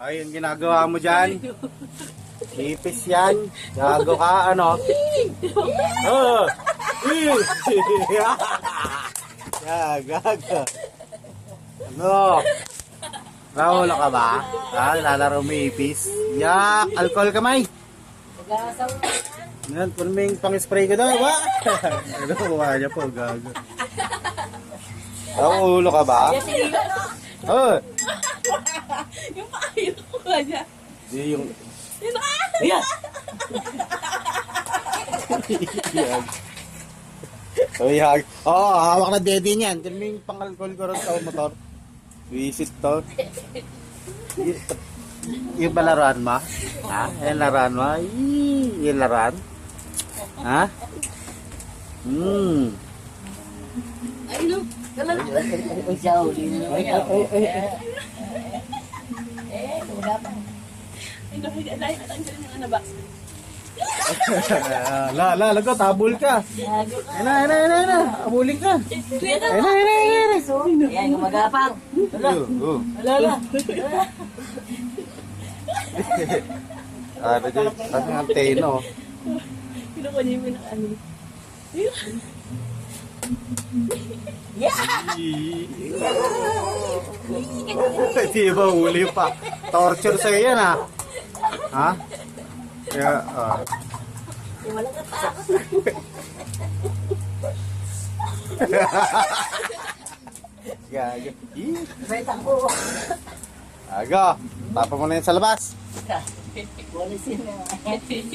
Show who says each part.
Speaker 1: Ayun, ginagawa mo dyan. Ipis yan. Gago ka, ano? Oh! Gago. Ano? Rahula ka ba? Ha? Lalaro mo ipis? Yak! Alcohol kamay! Yan, kung may pang-spray ko daw, ba? Ano, kuha niya po, gago. Rahula ka ba? Oh!
Speaker 2: Yung paayos ko nga niya.
Speaker 1: Di yung...
Speaker 2: Ayan!
Speaker 1: Yan. Ay, hag. Oo, hawak na daddy niyan. Kung may pang-alcohol ko rin sa motor. Visit to. Yung balaran mo? Ha? Yung laran mo? Yung laran? Ha?
Speaker 2: Ay, no.
Speaker 3: Ay, siya uli na.
Speaker 1: Ay.
Speaker 3: Wala pa.
Speaker 2: Ay, no. Ay, natanggal yung ano ba?
Speaker 1: Lago, tabul ka. Ayun na. Abulin ka. Ayun na.
Speaker 3: Ayan, gumagapang. Wala.
Speaker 1: Ano dyan? Ano ang teno?
Speaker 2: Kinukuha niya yung ano.
Speaker 1: Di ba huli pa? Torture sa'yo yan, ha? Ha? Kaya,
Speaker 3: Wala ka takot.
Speaker 1: Gago.
Speaker 3: Wait ako.
Speaker 1: Aga, tapa mo na yan sa labas.
Speaker 3: Wala sila.